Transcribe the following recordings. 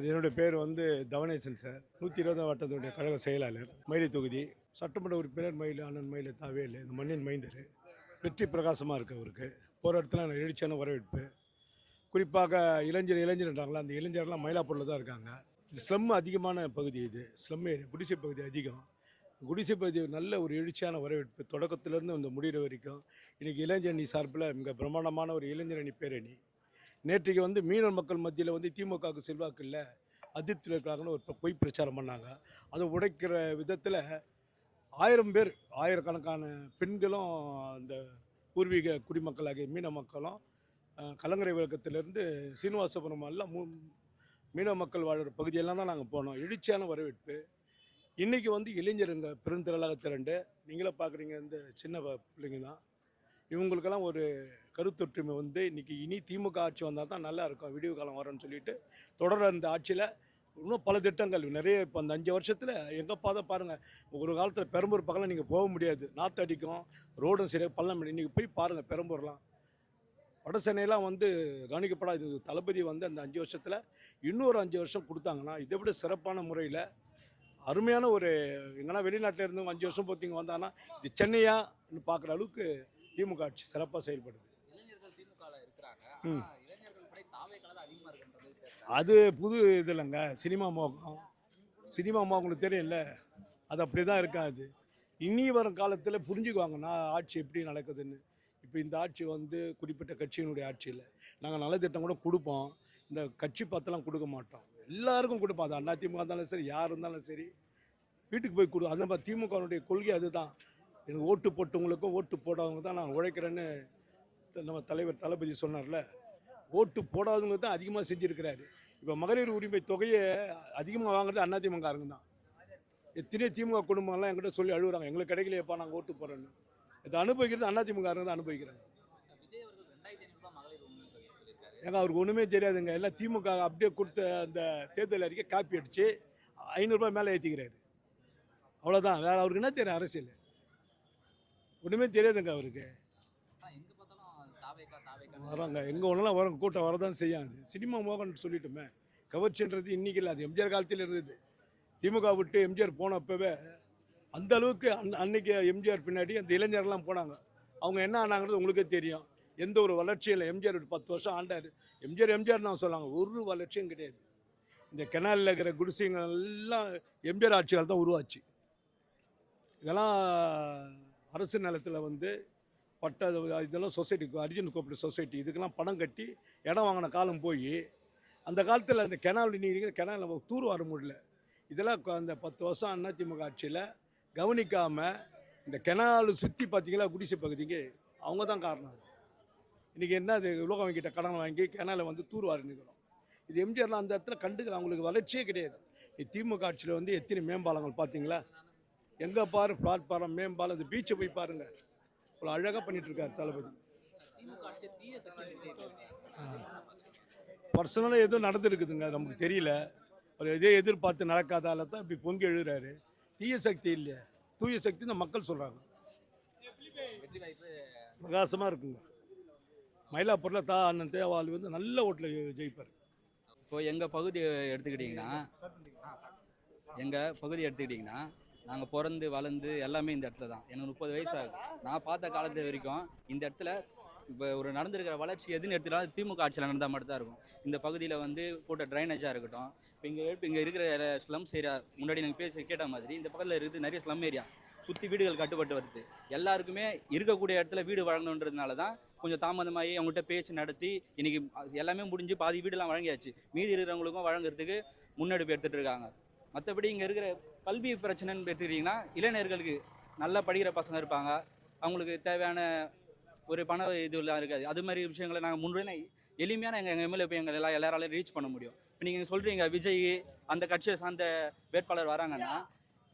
என்னுடைய பேர் தவனேசன் சார். 120 வட்டத்துடைய கழக செயலாளர், மயிலை தொகுதி சட்டமன்ற உறுப்பினர் அண்ணன் மயிலை தாவேலு, இந்த மண்ணின் மைந்தர். வெற்றி பிரகாசமாக இருக்குது அவருக்கு. போகிற இடத்துல எழுச்சியான வரவேற்பு. குறிப்பாக இளைஞர்ன்றாங்களா, அந்த இளைஞர்லாம் மயிலாப்பூரில் தான் இருக்காங்க. இது ஸ்லம் அதிகமான பகுதி, இது ஸ்லம் ஏரியா, குடிசை பகுதி அதிகம். குடிசை பகுதி நல்ல ஒரு எழுச்சியான வரவேற்பு தொடக்கத்திலேருந்து இந்த முடிகிற வரைக்கும். இன்றைக்கி இளைஞரணி சார்பில் மிக பிரமாண்டமான ஒரு இளைஞரணி பேரணி. நேற்றைக்கு மீனவ மக்கள் மத்தியில் திமுகவுக்கு செல்வாக்கு இல்லை, அதிருப்தியில் இருக்கிறாங்கன்னு ஒரு பொய் பிரச்சாரம் பண்ணாங்க. அதை உடைக்கிற விதத்தில் 1000 பேர், ஆயிரக்கணக்கான பெண்களும் அந்த பூர்வீக குடிமக்களாகிய மீனவ மக்களும் கலங்கரை விளக்கத்திலேருந்து சீனிவாசபுரம் எல்லாம் மீனவ மக்கள் வாழ்கிற பகுதியெல்லாம் தான் நாங்கள் போனோம். எழுச்சியான வரவேற்பு. இன்றைக்கி இளைஞருங்க பெருந்திரளாக திரண்டு, நீங்களே பார்க்குறீங்க, இந்த சின்ன பிள்ளைங்க தான். இவங்களுக்கெல்லாம் ஒரு கருத்தொற்றுமை இன்றைக்கி இனி திமுக ஆட்சி வந்தால் தான் நல்லா இருக்கும், விடிவு காலம் வரும்னு சொல்லிட்டு தொடர அந்த ஆட்சியில் இன்னும் பல திட்டங்கள் நிறைய. இப்போ அந்த 5 வருஷத்தில் எங்கே பார்த்தா பாருங்கள், ஒரு காலத்தில் பெரம்பூர் பக்கம்லாம் நீங்கள் போக முடியாது, நாற்று அடிக்கும், ரோடும் சரியாக பள்ளம். இன்றைக்கி போய் பாருங்கள், பெரம்பூர்லாம் வட சென்னையெல்லாம் கவனிக்கப்படாது. தளபதி அந்த 5 வருஷத்தில் இன்னொரு 5 வருஷம் கொடுத்தாங்கன்னா இதை விட சிறப்பான முறையில் அருமையான ஒரு, எங்கன்னா வெளிநாட்டில் இருந்து 5 வருஷம் போத்திங்க வந்தாங்கன்னா இது சென்னையான்னு பார்க்குற அளவுக்கு திமுக ஆட்சி சிறப்பாக செயல்படுது. அது புது இது இல்லைங்க, சினிமா மோகம். சினிமா மோகம் உங்களுக்கு தெரியல, அது அப்படி தான் இருக்காது. இனி வரும் காலத்தில் புரிஞ்சுக்குவாங்கன்னா ஆட்சி எப்படி நடக்குதுன்னு. இப்போ இந்த ஆட்சி குறிப்பிட்ட கட்சியினுடைய ஆட்சி இல்லை. நாங்கள் நல்ல திட்டம் கூட கொடுப்போம், இந்த கட்சி பார்த்தெல்லாம் கொடுக்க மாட்டோம், எல்லாருக்கும் கொடுப்போம். அது அதிமுக இருந்தாலும் சரி, யார் இருந்தாலும் சரி, வீட்டுக்கு போய் கொடு. அந்த மாதிரி திமுகனுடைய கொள்கை அதுதான். எனக்கு ஓட்டு போட்டவங்களுக்கும் ஓட்டு போடாதவங்க தான் நான் உழைக்கிறேன்னு நம்ம தலைவர் தளபதி சொன்னார்ல. ஓட்டு போடாதவங்க தான் அதிகமாக செஞ்சுருக்கிறாரு. இப்போ மகளிர் உரிமை தொகையை அதிகமாக வாங்குறது அதிமுகங்க தான். எத்தனையோ திமுக குடும்பங்கள்லாம் என்கிட்ட சொல்லி அழுகுறாங்க, எங்களுக்கு கிடைக்கலையப்பா, நாங்கள் ஓட்டு போகிறோன்னு. இதை அனுபவிக்கிறது அதிமுக தான் அனுபவிக்கிறாங்க. ஏங்க அவருக்கு ஒன்றுமே தெரியாதுங்க, எல்லாம் திமுக அப்படியே கொடுத்த அந்த தேர்தல் அறிக்கை காப்பி அடித்து 500 ரூபாய் மேலே ஏற்றிக்கிறாரு, அவ்வளோதான். வேறு அவருக்கு என்ன தெரியும் அரசியல்? ஒன்றுமே தெரியாதுங்க அவருக்கு. வராங்க எங்கே ஒன்றுலாம் வரும், கூட்டம் வரதான் செய்யும். அது சினிமா மோகன் சொல்லிட்டோமே, கவர்ச்சின்றது இன்றைக்கி இல்லை, அது எம்ஜிஆர் காலத்தில் இருந்தது. திமுக விட்டு எம்ஜிஆர் போனப்பவே அந்த அளவுக்கு அன்னைக்கு எம்ஜிஆர் பின்னாடி அந்த இளைஞர்லாம் போனாங்க. அவங்க என்ன ஆனாங்கிறது உங்களுக்கே தெரியும். எந்த ஒரு வளர்ச்சியும் இல்லை. எம்ஜிஆர் 10 வருஷம் ஆண்டார். எம்ஜிஆர் நான் சொல்லாங்க, ஒரு வளர்ச்சியும் கிடையாது. இந்த கெனாலில் இருக்கிற குடிசைங்கள் எல்லாம் எம்ஜிஆர் ஆட்சியால் தான் உருவாச்சு. இதெல்லாம் அரசு நிலத்தில் பட்ட இதெல்லாம் சொசைட்டிக்கு, அர்ஜுன் கோஆப்ரேட்டிவ் சொசைட்டி, இதுக்கெல்லாம் பணம் கட்டி இடம் வாங்கின காலம் போய், அந்த காலத்தில் அந்த கெனால் நீங்கள் கெனாலில் தூர் வர முடியல. இதெல்லாம் அந்த 10 வருஷம் அதிமுக ஆட்சியில் கவனிக்காமல் இந்த கெனால் சுற்றி பார்த்தீங்களா, குடிசை பகுதிக்கு அவங்க தான் காரணம். அது இன்றைக்கி என்ன, அது உலகம் வாங்கிட்ட கடன் வாங்கி கெனாலை தூர் வாரி நிற்கிறோம். இது எம்ஜிஆர்லாம் அந்த இடத்துல கண்டுக்கிற, அவங்களுக்கு வளர்ச்சியே கிடையாது. திமுக ஆட்சியில் எத்தனை மேம்பாலங்கள் பார்த்தீங்களா? எங்கே பாரு பிளாட்பாரம், மேம்பாலம், இந்த பீச்சை போய் பாருங்கள், இவ்வளோ அழகாக பண்ணிகிட்ருக்காரு தளபதி. பர்சனலாக எதுவும் நடந்துருக்குதுங்க, நமக்கு தெரியல. அவர் எதே எதிர்பார்த்து நடக்காதால தான் இப்படி பொங்கி எழுதுறாரு. தீய சக்தி இல்லையா, தூய சக்தி தான் மக்கள் சொல்கிறாங்க. பிரகாசமாக இருக்குங்க. மயிலாப்பூரில் அண்ணன் தேவால் நல்ல ஓட்டில் ஜெயிப்பார். இப்போ எங்கள் பகுதி எடுத்துக்கிட்டிங்கன்னா நாங்கள் பிறந்து வளர்ந்து எல்லாமே இந்த இடத்துல தான். எனக்கு 30 வயசு ஆகுது. நான் பார்த்த காலத்து வரைக்கும் இந்த இடத்துல இப்போ ஒரு நடந்திருக்கிற வளர்ச்சி எதுன்னு எடுத்துக்கிட்டாலும் திமுக ஆட்சியில் நடந்தால் மட்டும் தான் இருக்கும். இந்த பகுதியில் போட்ட ட்ரைனேஜாக இருக்கட்டும், இப்போ இங்கே இருக்கிற ஸ்லம்ஸ் ஏரியா, முன்னாடி நாங்கள் கேட்ட மாதிரி இந்த பக்கத்தில் இருக்குது நிறைய ஸ்லம் ஏரியா, சுற்றி வீடுகள் கட்டுப்பட்டு வருது. எல்லாருக்குமே இருக்கக்கூடிய இடத்துல வீடு வழங்கணுன்றதுனால தான் கொஞ்சம் தாமதமாகி அவங்கள்ட்ட பேச்சு நடத்தி இன்றைக்கி எல்லாமே முடிஞ்சு பாதி வீடெல்லாம் வழங்கியாச்சு. மீதி இருக்கிறவங்களுக்கும் வழங்குறதுக்கு முன்னெடுப்பு எடுத்துகிட்டு இருக்காங்க. மற்றபடி இங்கே இருக்கிற கல்வி பிரச்சனைன்னு எடுத்துக்கிட்டிங்கன்னா, இளைஞர்களுக்கு நல்லா படிக்கிற பசங்க இருப்பாங்க, அவங்களுக்கு தேவையான ஒரு பண இதுலாம் இருக்காது. அது மாதிரி விஷயங்களை நாங்கள் முன்னே எளிமையான எங்கள் எம்எல்ஏ போய் எல்லாராலையும் ரீச் பண்ண முடியும். இப்போ நீங்கள் சொல்கிறீங்க விஜய் அந்த கட்சியை சார்ந்த வேட்பாளர் வராங்கன்னா,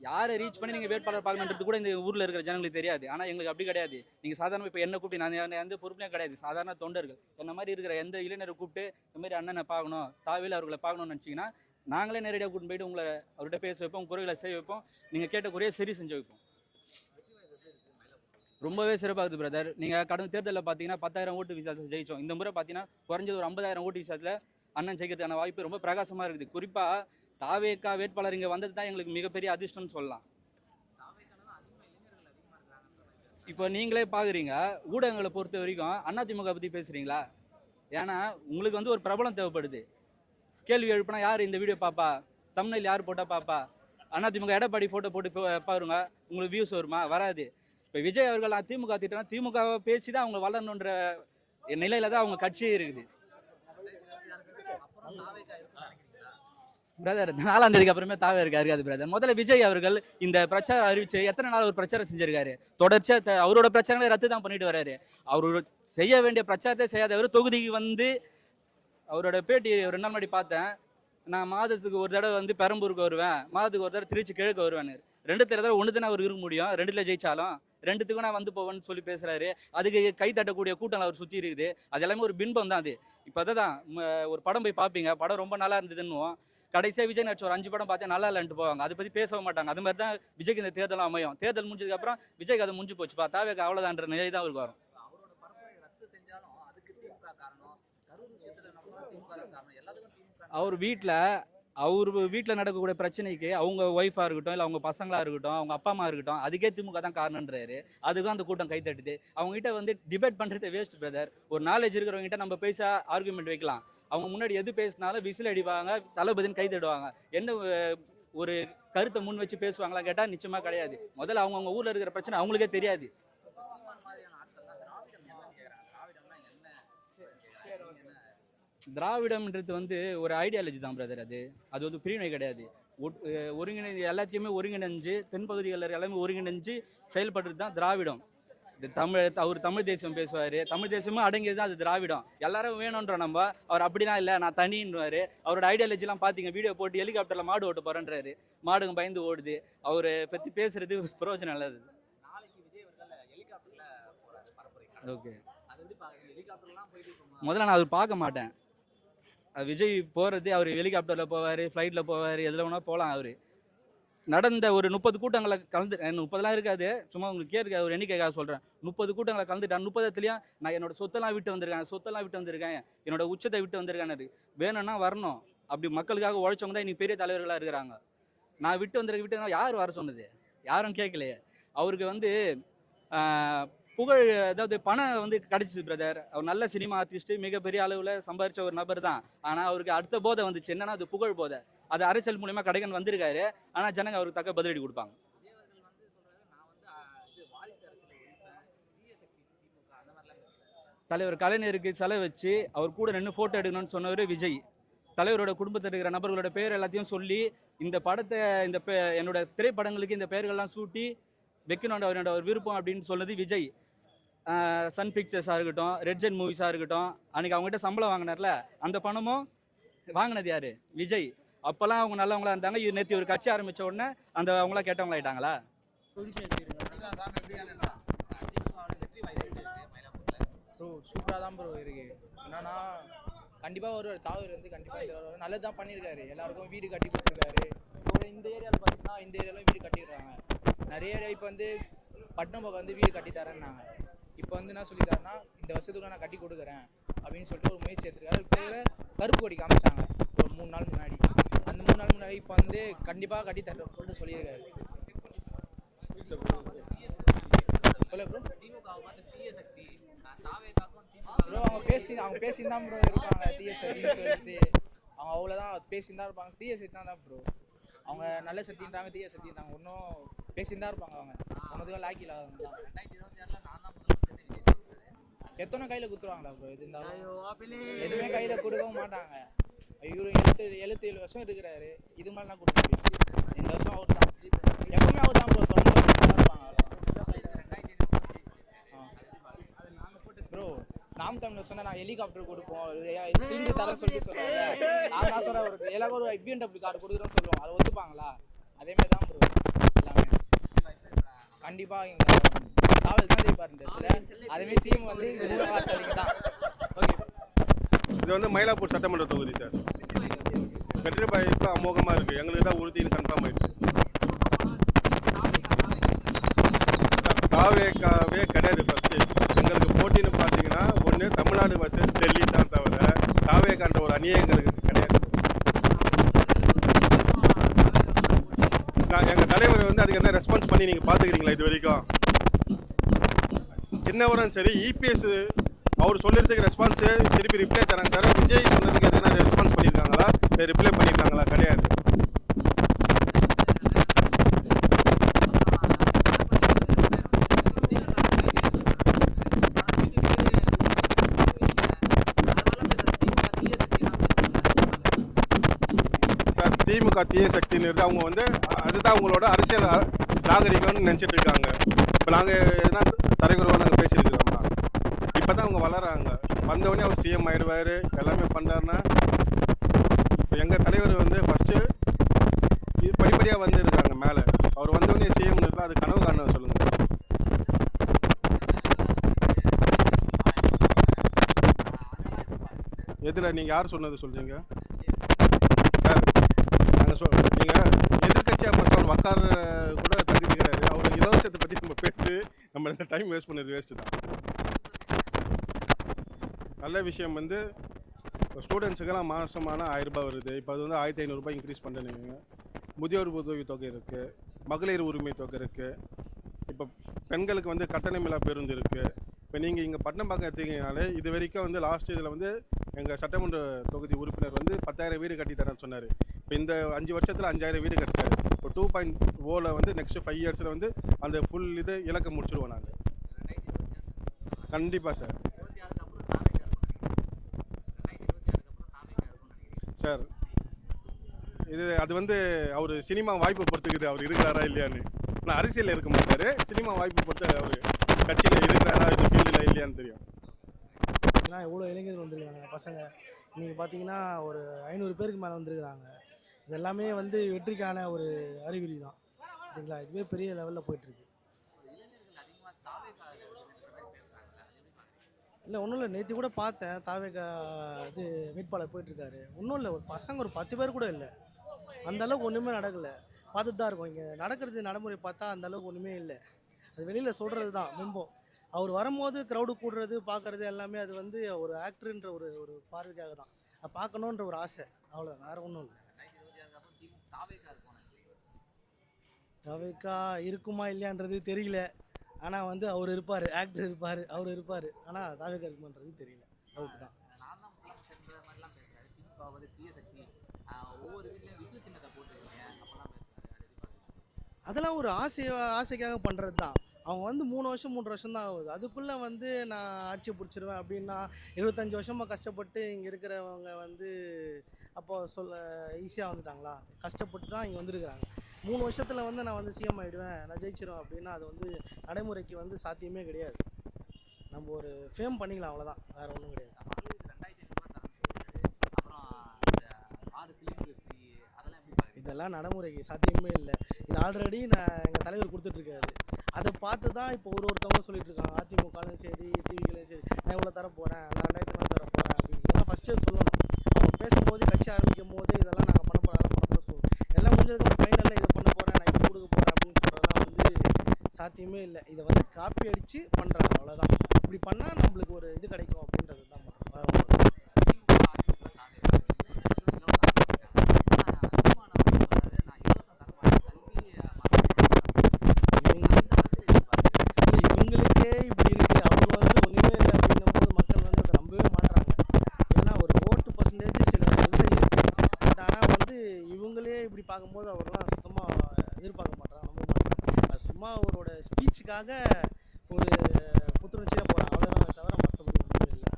யாரை ரீச் பண்ணி நீங்கள் வேட்பாளர் பார்க்கணுன்றது கூட இந்த ஊரில் இருக்கிற ஜனங்களுக்கு தெரியாது. ஆனால் எங்களுக்கு அப்படி கிடையாது. நீங்கள் சாதாரண இப்போ என்ன கூப்பிட்டு, நான் எந்த பொறுப்புலையும் கிடையாது, சாதாரண தொண்டர்கள் என்ன மாதிரி இருக்கிற எந்த இளைஞரை கூப்பிட்டு இந்த மாதிரி அண்ணனை பார்க்கணும், தாவேல் அவர்களை பார்க்கணும்னு நினச்சிங்கன்னா நாங்களே நேரடியாக கூட்டிட்டு போயிட்டு உங்களை அவர்கிட்ட பேச வைப்போம், குறைகளை செய்ய வைப்போம், நீங்கள் கேட்ட குறையை சரி செஞ்சு வைப்போம். ரொம்பவே சிறப்பாகுது பிரதர். நீங்கள் கடந்த தேர்தலில் பார்த்தீங்கன்னா 10,000 ஓட்டு விசாரத்தில் ஜெயித்தோம். இந்த முறை பார்த்தீங்கன்னா குறைஞ்சது ஒரு 50,000 ஓட்டு விசாரத்தில் அண்ணன் ஜெயிக்கிறதுக்கான வாய்ப்பு ரொம்ப பிரகாசமாக இருக்குது. குறிப்பாக தாவேகா வேட்பாளர் இங்கே வந்தது தான் எங்களுக்கு மிகப்பெரிய அதிர்ஷ்டம்னு சொல்லலாம். இப்போ நீங்களே பார்க்குறீங்க, ஊடகங்களை பொறுத்த வரைக்கும் அதிமுக பற்றி பேசுகிறீங்களா? ஏன்னா உங்களுக்கு வந்து ஒரு பிரபலம் தேவைப்படுது. கேள்வி எழுப்பினா யார் இந்த வீடியோ பாப்பா, தம்ப்நெயில் யார் போட்டால் பாப்பா, அதிமுக எடப்பாடி ஃபோட்டோ போட்டு பாருங்க, உங்களுக்கு வியூஸ் வருமா? வராது. இப்போ விஜய் அவர்கள் திமுக திட்டம்னா திமுகவை பேசி தான் அவங்க வளரணுன்ற நிலையில தான் அவங்க கட்சியே இருக்குது. பிரதர் 4ஆம் தேதிக்கு அப்புறமே தாவே இருக்காது பிரதர். முதல்ல விஜய் அவர்கள் இந்த பிரச்சாரம் அறிவிச்சு எத்தனை நாள் ஒரு பிரச்சாரம் செஞ்சிருக்காரு? தொடர்ச்சியாக அவரோட பிரச்சாரங்களை ரத்து தான் பண்ணிட்டு வர்றாரு. அவரோட செய்ய வேண்டிய பிரச்சாரத்தை செய்யாதவர் தொகுதிக்கு வந்து அவரோட பேட்டி 2 நாள் முன்னாடி பார்த்தேன். நான் மாதத்துக்கு ஒரு தடவை வந்து பெரம்பூருக்கு வருவேன், மாதத்துக்கு ஒரு தடவை திருச்சி கிழக்கு வருவேன்னு. 2 தடவை 1 தானே அவர் இருக்க முடியும், 2ல் ஜெயிச்சாலும் 2த்துக்கும் நான் வந்து போவேன்னு சொல்லி பேசுறாரு. அதுக்கு கை தட்டக்கூடிய கூட்டம் அவர் சுற்றி இருக்குது. அது எல்லாமே ஒரு பின்பம் தான். அது இப்போ தான் ஒரு படம் போய் பார்ப்பீங்க, படம் ரொம்ப நல்லா இருந்ததுன்னுவோம், கடைசியாக விஜய் நடிச்ச ஒரு 5 படம் பார்த்தா நல்லா இல்லைன்ட்டு போவாங்க. அதை பற்றி பேசவும் மாட்டாங்க. அது மாதிரி தான் விஜய்க்கு இந்த தேர்தலும் அமையும். தேர்தல் முடிஞ்சதுக்கப்புறம் விஜய்க்கு அதை முடிஞ்சு போச்சுப்பா, தாவேக்கு அவ்வளோதான்ற நிலை தான் அவருக்கு வரும். அவர் வீட்டில் நடக்கக்கூடிய பிரச்சனைக்கு அவங்க ஒய்ஃபாக இருக்கட்டும், இல்லை அவங்க பசங்களாக இருக்கட்டும், அவங்க அப்பா அம்மா இருக்கட்டும், அதுக்கே திமுக தான் காரணன்றாரு. அதுக்கும் அந்த கூட்டம் கை தட்டுது. அவங்ககிட்ட வந்து டிபேட் பண்ணுறதே வேஸ்ட் பிரதர். ஒரு நாலேஜ் இருக்கிறவங்ககிட்ட நம்ம பேச ஆர்குமெண்ட் வைக்கலாம். அவங்க முன்னாடி எது பேசினாலும் விசில் அடிப்பாங்க, தளபதின்னு கை தட்டுவாங்க. என்ன ஒரு கருத்தை முன் வச்சு பேசுவாங்களா கேட்டால் நிச்சயமாக கிடையாது. முதல்ல அவங்க ஊரில் இருக்கிற பிரச்சனை அவங்களுக்கே தெரியாது. திராவிடம்ன்றது வந்து ஒரு ஐடியாலஜி தான் பிரதர். அது வந்து பிரிவினை கிடையாது. ஒருங்கிணைந்து எல்லாத்தையுமே ஒருங்கிணைஞ்சு தென்பகுதிகளில் எல்லாமே ஒருங்கிணைஞ்சு செயல்படுறது தான் திராவிடம். இது அவர் தமிழ் தேசியம் பேசுவார், தமிழ் தேசியமும் அடங்கியது தான் அது திராவிடம். எல்லாரும் வேணுன்ற நம்ம அவர் அப்படிலாம் இல்லை, நான் தனின்றாரு. அவரோட ஐடியாலஜிலாம் பார்த்தீங்க, வீடியோ போட்டு ஹெலிகாப்டரில் மாடு ஓட்ட போகிறேன்றாரு. மாடுங்க பயந்து ஓடுது. அவரை பற்றி பேசுறது பிரயோஜனம் இல்லாது. ஓகே, முதல்ல நான் அவர் பார்க்க மாட்டேன். விஜய் போகிறது, அவர் ஹெலிகாப்டரில் போவார், ஃப்ளைட்டில் போவார், எதில் வேணால் போகலாம். அவர் நடந்த ஒரு 30 கூட்டங்களை கலந்து, 30லாம் இருக்காது, சும்மா உங்களுக்கு கேட்க ஒரு எண்ணிக்கைக்காக சொல்கிறேன். 30 கூட்டங்களை கலந்துட்டேன். 30த்துலேயும் நான் என்னோட சொத்தெல்லாம் விட்டு வந்திருக்கேன், என்னோட உச்சத்தை விட்டு வந்திருக்கேன். வேணும்னா வரணும். அப்படி மக்களுக்காக உழைச்சவங்க தான் இன்றைக்கி பெரிய தலைவர்களாக இருக்கிறாங்க. நான் விட்டு யார் வர சொன்னது? யாரும் கேட்கலையே. அவருக்கு வந்து புகழ், அதாவது பணம் வந்து கிடச்சிச்சு பிரதர். அவர் நல்ல சினிமா ஆர்டிஸ்ட்டு, மிகப்பெரிய அளவில் சம்பாதிச்ச ஒரு நபர் தான். ஆனால் அவருக்கு அடுத்த போதை வந்துச்சு. என்னன்னா அது புகழ் போதை. அது அரசியல் மூலியமா கிடைக்கன்னு வந்திருக்காரு. ஆனால் ஜனங்க அவருக்கு தக்க பதிலடி கொடுப்பாங்க. தலைவர் கலைஞருக்கு செலவு வச்சு அவர் கூட நின்று ஃபோட்டோ எடுக்கணும்னு சொன்னவர் விஜய். தலைவரோட குடும்பத்தில் இருக்கிற நபர்களோட பேர் எல்லாத்தையும் சொல்லி இந்த படத்தை என்னோட திரைப்படங்களுக்கு இந்த பெயர்கள்லாம் சூட்டி வைக்கணுன்ற அவரோட ஒரு விருப்பம் அப்படின்னு சொன்னது விஜய். சன் பிக்சர்ஸாக இருக்கட்டும், ரெட் ஜெட் மூவிஸாக இருக்கட்டும், அன்றைக்கி அவங்ககிட்ட சம்பளம் வாங்கினார்ல, அந்த பணமும் வாங்கினது யார்? விஜய். அப்போல்லாம் அவங்க நல்லவங்களா இருந்தாங்க. நேற்று ஒரு கட்சி ஆரம்பித்த உடனே அவங்களாம் கேட்டவங்களா ஆயிட்டாங்களா? ப்ரோ சூப்பராக தான் ப்ரோ இருக்குது. என்னன்னா கண்டிப்பாக ஒரு தாவூர் வந்து கண்டிப்பாக நல்லது தான் பண்ணியிருக்காரு. எல்லாருக்கும் வீடு கட்டி கொடுத்துருக்காரு. இந்த ஏரியாவில் பார்த்தீங்கன்னா இந்த ஏரியாவிலும் வீடு கட்டிடுறாங்க. நிறைய ஏரியா இப்போ வந்து பட்னம் பக்கம் வந்து வீடு கட்டி தரேன்னாங்க. இப்போ வந்து என்ன சொல்லிட்டாருன்னா இந்த வருஷத்துக்கு நான் கட்டி கொடுக்குறேன் அப்படின்னு சொல்லிட்டு ஒரு முயற்சி எடுத்துருக்காரு. பேர கருப்பு கொடி காமிச்சாங்க ஒரு 3 நாள் முன்னாடி. அந்த 3 நாள் முன்னாடி இப்போ வந்து கண்டிப்பாக கட்டி தரேன்னு சொல்லியிருக்காரு. ப்ரோ அவங்க பேசிதான் ப்ரோ இருப்பாங்க. தீய சக்தின்னு சொல்லிட்டு அவங்க அவ்வளோதான் பேசிதான் இருப்பாங்க. தீய சக்தினா தான் ப்ரோ. அவங்க நல்ல சக்தின்றாங்க, தீய சக்தின்றாங்க. ஒன்றும் பேசிதான் இருப்பாங்க. அவங்க ஒன்றதுக்காக லாக்கி இல்லாதவங்க தான். எத்தனை கையில் கொடுத்துருவாங்களா ப்ரோ? இது இருந்தாலும் எதுவுமே கையில் கொடுக்கவும் மாட்டாங்க. இவரு 77 வருஷம் இருக்கிறாரு. இது மாதிரிலாம் கொடுக்க முடியும்? இந்த வருஷம் அவர் தான், எப்பவுமே அவர் தான் ப்ரோ. இருப்பாங்க ப்ரோ. நாம் தமிழ் சொன்னால் நான் ஹெலிகாப்டர் கொடுப்போம், சிலிண்டர் தர சொல்லிட்டு சொல்லுவாங்க. நான் தான் சொல்கிறேன், ஒரு எல்லாரும் ஒரு பிஎன்டபிள்யூ கார்டு கொடுக்குறோன்னு சொல்லுவோம். அதை ஒத்துப்பாங்களா? அதேமாதிரி தான் ப்ரோ எல்லாமே. கண்டிப்பாக இங்கே காவல் தான் ஜெயிப்பார் இந்த இடத்துல. அதேமாதிரி சிஎம் வந்து மூலவாசலிங்க தான். ஓகே, இது வந்து மயிலாப்பூர் சட்டமன்ற தொகுதி சார். வெற்றி வாய்ப்பு அமோகமாக இருக்குது. எங்களுக்கு தான் உறுதின்னு கன்ஃபார்ம் ஆயிடுச்சு. தாவேக்காவே கிடையாது. ஃபஸ்ட்டு எங்களுக்கு போட்டின்னு பார்த்தீங்கன்னா ஒன்று தமிழ்நாடு வர்சஸ் டெல்லி தான் தவிர தாவேக்கான்ற ஒரு அணி பணியே எங்களுக்கு கிடையாது. எங்கள் தலைவர் வந்து அதுக்கு என்ன ரெஸ்பான்ஸ் பண்ணி நீங்கள் பார்த்துக்கிறீங்களா இது வரைக்கும்? சின்னவரும் சரி இபிஎஸ் அவர் சொல்லிறதுக்கு ரெஸ்பான்ஸு திருப்பி ரிப்ளை தராங்க தவிர விஜய் சொன்னதுக்கு எதனா ரெஸ்பான்ஸ் பண்ணியிருக்காங்களா இல்லை ரிப்ளை பண்ணியிருக்காங்களா? கிடையாது. சார் திமுக தீய சக்தின்னு அவங்க வந்து அதுதான் அவங்களோட அரசியல் நாகரிகம்னு நினச்சிட்டு இருக்காங்க. இப்போ நாங்கள் எதனா தரைக்குறவாக நாங்கள் பேசியிருக்கிறோம்னா இப்போ தான் அவங்க வளர்கிறாங்க. வந்தவொடனே அவர் சிஎம் ஆயிடுவார் எல்லாமே பண்ணுறாருன்னா, இப்போ எங்கள் தலைவர் வந்து ஃபஸ்ட்டு படிப்படியாக வந்துருக்காங்க மேலே. அவர் வந்தவொடனே சிஎம் இருக்கலாம், அது கனவு காண சொல்லுங்கள். எதில் நீங்கள் யார் சொன்னது சொல்கிறீங்க சார்? நாங்கள் நீங்கள் எதிர்கட்சியாக ஃபஸ்ட் அவர் உக்கார கூட தகுதி கிடையாது. அவர் இலவசத்தை பற்றி நம்ம பேசி நம்ம இந்த டைம் வேஸ்ட் பண்ணது வேஸ்ட்டு தான். நல்ல விஷயம் வந்து ஸ்டூடெண்ட்ஸுக்கெல்லாம் மாதமான 1000 ரூபாய் வருது. இப்போ அது வந்து 1500 ரூபாய் இன்க்ரீஸ் பண்ணுறீங்க. முதியோர் உதவி தொகை இருக்குது, மகளிர் உரிமை தொகை இருக்குது, இப்போ பெண்களுக்கு வந்து கட்டணமில்லா பேருந்து இருக்குது. இப்போ நீங்கள் இங்கே பட்டணம்பாக்கம் எடுத்தீங்கனாலே இது வரைக்கும் வந்து லாஸ்ட் இதில் வந்து எங்கள் சட்டமன்ற தொகுதி உறுப்பினர் வந்து 10,000 வீடு கட்டித்தரேன்னு சொன்னார். இப்போ இந்த 5 வருஷத்தில் 5000 வீடு கட்டிட்டார். இப்போ 2.0 வந்து நெக்ஸ்ட்டு 5 இயர்ஸில் வந்து அந்த ஃபுல் இது இலக்கை முடிச்சிடுவோம் நாங்கள். கண்டிப்பாக சார். சார் அது வந்து அவர் சினிமா வாய்ப்பு பொறுத்துக்குது அவர் இருக்கிறாரா இல்லையான்னு. ஆனால் அரசியலில் இருக்க மாட்டார். சினிமா வாய்ப்பு பொறுத்து அவர் கட்சியில் இருக்கிறாரா இந்த ஃபீல்டில் இல்லையான்னு தெரியும். ஏன்னா எவ்வளோ இளைஞர்கள் வந்துருக்காங்க பசங்க. நீங்கள் பார்த்தீங்கன்னா ஒரு 500 பேருக்கு மேலே வந்துருக்குறாங்க. இது எல்லாமே வந்து வெற்றிக்கான ஒரு அறிகுறி தான் சரிங்களா. இதுவே பெரிய லெவலில் போயிட்டுருக்கு. இல்லை ஒன்றும் இல்லை, நேற்று கூட பார்த்தேன் தாவேகா இது வேட்பாளர் போயிட்டுருக்காரு. ஒன்றும் இல்லை, ஒரு பசங்க ஒரு 10 பேர் கூட இல்லை. அந்தளவுக்கு ஒன்றுமே நடக்கலை. பார்த்துட்டு தான் இருக்கும். இங்கே நடக்கிறது நடைமுறை பார்த்தா அந்தளவுக்கு ஒன்றுமே இல்லை. அது வெளியில் சொல்கிறது தான் பிம்பம். அவர் வரும்போது க்ரௌடு கூடுறது பார்க்குறது எல்லாமே அது வந்து ஒரு ஆக்டருன்ற ஒரு பார்வைக்காக தான். அதை பார்க்கணுன்ற ஒரு ஆசை, அவ்வளோ, வேறு ஒன்றும் இல்லை. தாவேகா இருக்குமா இல்லையான்றது தெரியல. ஆனால் வந்து அவர் இருப்பார், ஆக்டர் இருப்பார், அவர் இருப்பார். ஆனால் தாவேகா இருக்குமான்றது தெரியல. டவுட் தான். அதெல்லாம் ஒரு ஆசைக்காக பண்ணுறது தான். அவங்க வந்து 3 வருஷம் தான் ஆகுது. அதுக்குள்ளே வந்து நான் ஆட்சியை பிடிச்சிருவேன் அப்படின்னா 75 வருஷமாக கஷ்டப்பட்டு இங்கே இருக்கிறவங்க வந்து அப்போ ஈஸியாக வந்துட்டாங்களா? கஷ்டப்பட்டு தான் இங்கே வந்துருக்குறாங்க. 3 வருஷத்தில் வந்து நான் வந்து சிஎம் ஆகிடுவேன், நான் ஜெயிச்சிருவேன் அப்படின்னா அது வந்து நடைமுறைக்கு வந்து சாத்தியமே கிடையாது. நம்ம ஒரு ஃபேம் பண்ணிக்கலாம், அவ்வளோதான், வேறு ஒன்றும் கிடையாது. இதெல்லாம் நடைமுறைக்கு சாத்தியமே இல்லை. இது ஆல்ரெடி எங்கள் தலைவர் கொடுத்துட்ருக்காரு. அதை பார்த்து தான் இப்போ ஒருத்தவங்க சொல்லிட்டு இருக்காங்க. அதிமுகலையும் சரி, டிவிகளையும் சரி, நான் இவ்வளோ தர போகிறேன், நான் 2000 தர போகிறேன் அப்படின்னு. இதெல்லாம் ஃபஸ்ட்டே சொல்லணும். அவங்க பேசும்போது கட்சி ஆரம்பிக்கும் போது இதெல்லாம் நாங்கள் பண்ண போகிறோம், அதெல்லாம் பண்ண போகிறோம் சொல்லணும். எல்லாம் முடிஞ்சதுக்கு ஃபைனலில் இதை பண்ண போகிறேன், நான் இது கொடுக்க போகிறேன் அப்படின்னு சொல்கிறதெல்லாம் வந்து சாத்தியமே இல்லை. இதை வந்து காப்பி அடித்து பண்ணுறாங்க, அவ்வளோதான். இப்படி பண்ணால் நம்மளுக்கு ஒரு இது கிடைக்கும் அப்படின்றது தான் வேறு. இவங்களுக்கே இப்படி இருக்குது, அவங்க வந்து ஒன்றுமே இல்லை அப்படின்னும்போது மக்கள் வந்து அதை நம்பவே மாட்டுறாங்க. ஏன்னா ஒரு ஓட்டு பர்சன்டேஜ் சில இதில் இருக்குது. பட் ஆனால் வந்து இவங்களே இப்படி பார்க்கும்போது அவரெல்லாம் சுத்தமாக எதிர்பார்க்க மாட்டாங்க, நம்ப மாட்டாங்க. அது சும்மா அவரோட ஸ்பீச்சுக்காக ஒரு புத்துணர்ச்சியாக போகிறாங்க, அவ்வளோதான், தவிர மற்றபடி ஒன்றுமே இல்லை.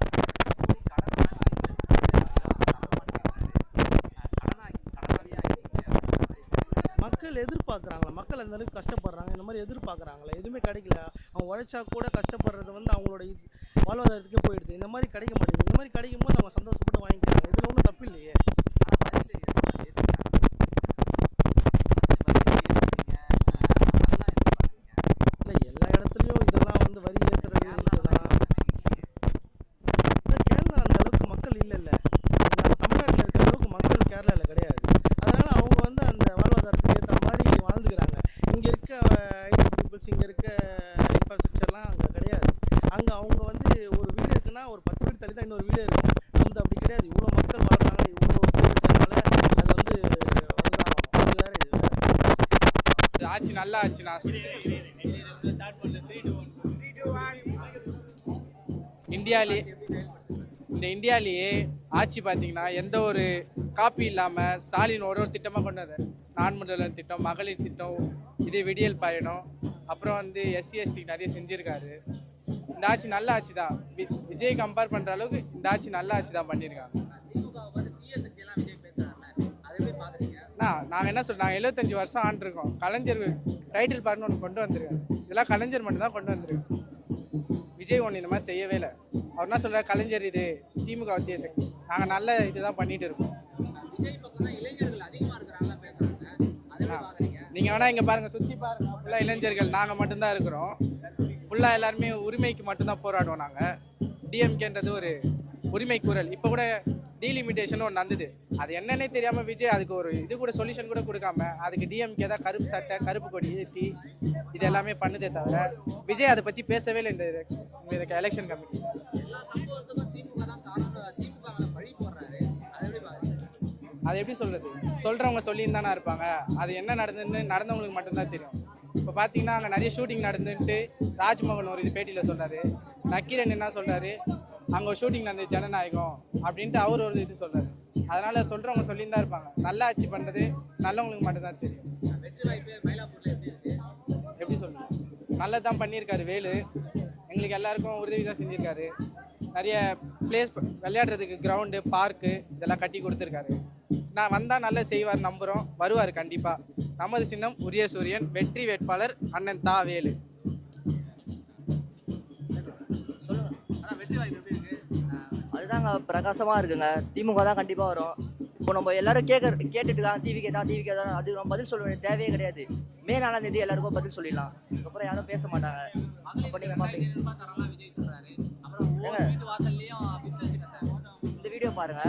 மக்கள் எதிர்பார்க்குறாங்களா? மக்கள் அந்த அளவுக்கு கஷ்டப்படுறாங்க, இந்த மாதிரி எதிர்பார்க்குறாங்களா? எதுவுமே கிடைக்கல. அவங்க உழைச்சா கூட கஷ்டப்படுறது வந்து அவங்களோட வாழ்வாதாரத்துக்கே போயிடுது. இந்த மாதிரி கிடைக்க மாட்டேங்குது. இந்த மாதிரி கிடைக்கும் போது அவங்க சந்தோஷப்பட்டு வாங்கிக்கிறாங்க. இதில் ஒன்றும் தப்பு இல்லையே. இல்லை எல்லா இடத்துலையும் இதெல்லாம் வந்து வரி ஏற்றுறது இதெல்லாம் கேரளா அந்த அளவுக்கு மக்கள் இல்லைல்ல. தமிழ்நாட்டில் இருக்கிற அளவுக்கு மக்கள் கேரளாவில் கிடையாது. அதனால் அவங்க வந்து அந்த வாழ்வாதாரத்துக்கு ஏற்ற மாதிரி வாழ்ந்துக்கிறாங்க. இங்கே இருக்க ஐடி பீப்புள்ஸ், இங்கே இருக்க இன்ஃப்ராஸ்ட்ரக்சர்லாம் அங்கே கிடையாது. அங்கே அவங்க வந்து ஒரு வீடு இருக்குன்னா ஒரு 10 வீடு தள்ளி தான் இன்னொரு வீடு இருக்கும். வந்து அப்படி கிடையாது. இவ்வளோ மக்கள் வாழ்கிறாங்க. ஆச்சுண்ணா. இந்தியாலேயே ஆட்சி பார்த்தீங்கன்னா எந்த ஒரு காப்பி இல்லாமல் ஸ்டாலின் ஒரு திட்டமாக கொண்டு வந்தார். நான் முதல்வர் திட்டம், மகளிர் திட்டம், இது விடியல் பயணம், அப்புறம் வந்து எஸ்சி எஸ்டி நிறைய செஞ்சுருக்காரு. இந்த ஆட்சி நல்ல ஆட்சி தான். விஜய் கம்பேர் பண்ணுற அளவுக்கு இந்த ஆட்சி நல்ல ஆட்சி தான் பண்ணியிருக்காங்க. நாங்கள் என்ன சொல்கிறோம், நாங்கள் 75 வருஷம் ஆண்டிருக்கோம். கலைஞர் டைட்டில் பார்னு ஒன்று கொண்டு வந்திருக்காரு. இதெல்லாம் கலைஞர் மட்டும் தான் கொண்டு வந்திருக்காரு. விஜய் ஒன்று இந்த மாதிரி செய்யவே இல்லை. அவர் என்ன சொல்கிறார், கலைஞர் இது திமுக வத்திய சக்தி, நாங்கள் நல்ல இதுதான் பண்ணிட்டு இருக்கோம். நீங்கள் வேணால் இங்கே பாருங்கள், சுற்றி பாருங்கள், ஃபுல்லாக இளைஞர்கள் நாங்கள் மட்டும்தான் இருக்கிறோம். ஃபுல்லாக எல்லாருமே உரிமைக்கு மட்டும்தான் போராடுவோம். நாங்கள் டிஎம்கேன்றது ஒரு உரிமை குரல். இப்போ கூட டீலிமிட்டேஷன் ஒன்று நடந்தது. அது என்னன்னே தெரியாமல் விஜய் அதுக்கு ஒரு இது கூட சொல்யூஷன் கூட கொடுக்காம அதுக்கு டிஎம்கே தான் கருப்பு சட்டை, கருப்பு கொடி ஏற்றி இது எல்லாமே பண்ணுதே தவிர விஜய் அதை பற்றி பேசவே இல்லை. இந்த எலெக்ஷன் கமிட்டி அது எப்படி சொல்கிறது, சொல்கிறவங்க சொல்லின்னு தானே இருப்பாங்க. அது என்ன நடந்ததுன்னு நடந்தவங்களுக்கு மட்டும்தான் தெரியும். இப்போ பார்த்தீங்கன்னா அங்கே நிறைய ஷூட்டிங் நடந்துட்டு ராஜ்மோகன் ஒரு இது பேட்டியில் சொல்கிறாரு. நக்கீரன் என்ன சொல்கிறாரு, அங்கே ஒரு ஷூட்டிங் நடந்தது ஜனநாயகம் அப்படின்ட்டு அவர் ஒரு இது சொல்கிறாரு. அதனால் சொல்கிறவங்க சொல்லின்னு தான் இருப்பாங்க. நல்ல ஆட்சி பண்ணுறது நல்லவங்களுக்கு மட்டும்தான் தெரியும். எப்படி சொல்கிறது, நல்லது தான் பண்ணியிருக்காரு வேலு. எங்களுக்கு எல்லாருக்கும் உதவி தான் செஞ்சுருக்காரு. நிறைய பிளேஸ் விளையாடுறதுக்கு கிரவுண்டு, பார்க்கு இதெல்லாம் கட்டி கொடுத்துருக்காரு. நான் வந்தால் நல்லா செய்வார், நம்புகிறோம். வருவார் கண்டிப்பாக. நமது சின்னம் உதயசூரியன். வெற்றி வேட்பாளர் அண்ணன் தா வேலு. அதுதாங்க பிரகாசமாக இருக்குங்க. திமுக தான் கண்டிப்பாக வரும். இப்போ நம்ம எல்லாரும் கேட்டுட்டு இருக்காங்க டிவிக்கே தான். அது நம்ம பதில் சொல்ல வேண்டிய தேவையே கிடையாது. மே 4ஆம் தேதி எல்லாருக்கும் பதில் சொல்லிடலாம். அதுக்கப்புறம் யாரும் பேச மாட்டாங்க. அப்போ நீங்கள் இந்த வீடியோ பாருங்க.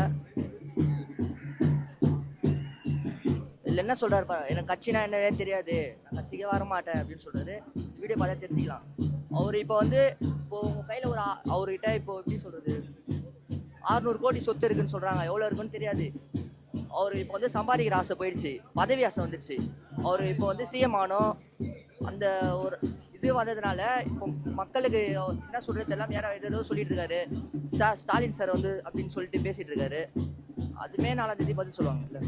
இதில் என்ன சொல்கிறாரு பாருங்க, எனக்கு கட்சினா என்னவே தெரியாது, நான் கட்சிக்கே வரமாட்டேன் அப்படின்னு சொல்கிறாரு. வீடியோ பார்த்தா தெரிஞ்சுக்கலாம். அவர் இப்போ வந்து உங்கள் கையில் ஒரு அவர்கிட்ட இப்போ எப்படி சொல்கிறது 600 கோடி சொத்து இருக்குன்னு சொல்கிறாங்க. எவ்வளோ இருக்குன்னு தெரியாது. அவர் இப்போ வந்து சம்பாதிக்கிற ஆசை போயிடுச்சு, பதவி ஆசை வந்துடுச்சு. அவர் இப்போ வந்து சிஎம் ஆனோம் அந்த ஒரு இது வந்ததுனால இப்போ மக்களுக்கு என்ன சொல்கிறது எல்லாம் ஏதோ சொல்லிட்டு இருக்காரு. ஸ்டாலின் சார் வந்து அப்படின்னு சொல்லிட்டு பேசிகிட்டு இருக்காரு. அதுமே 4ஆம் தேதி பதில் சொல்லுவாங்கல்ல.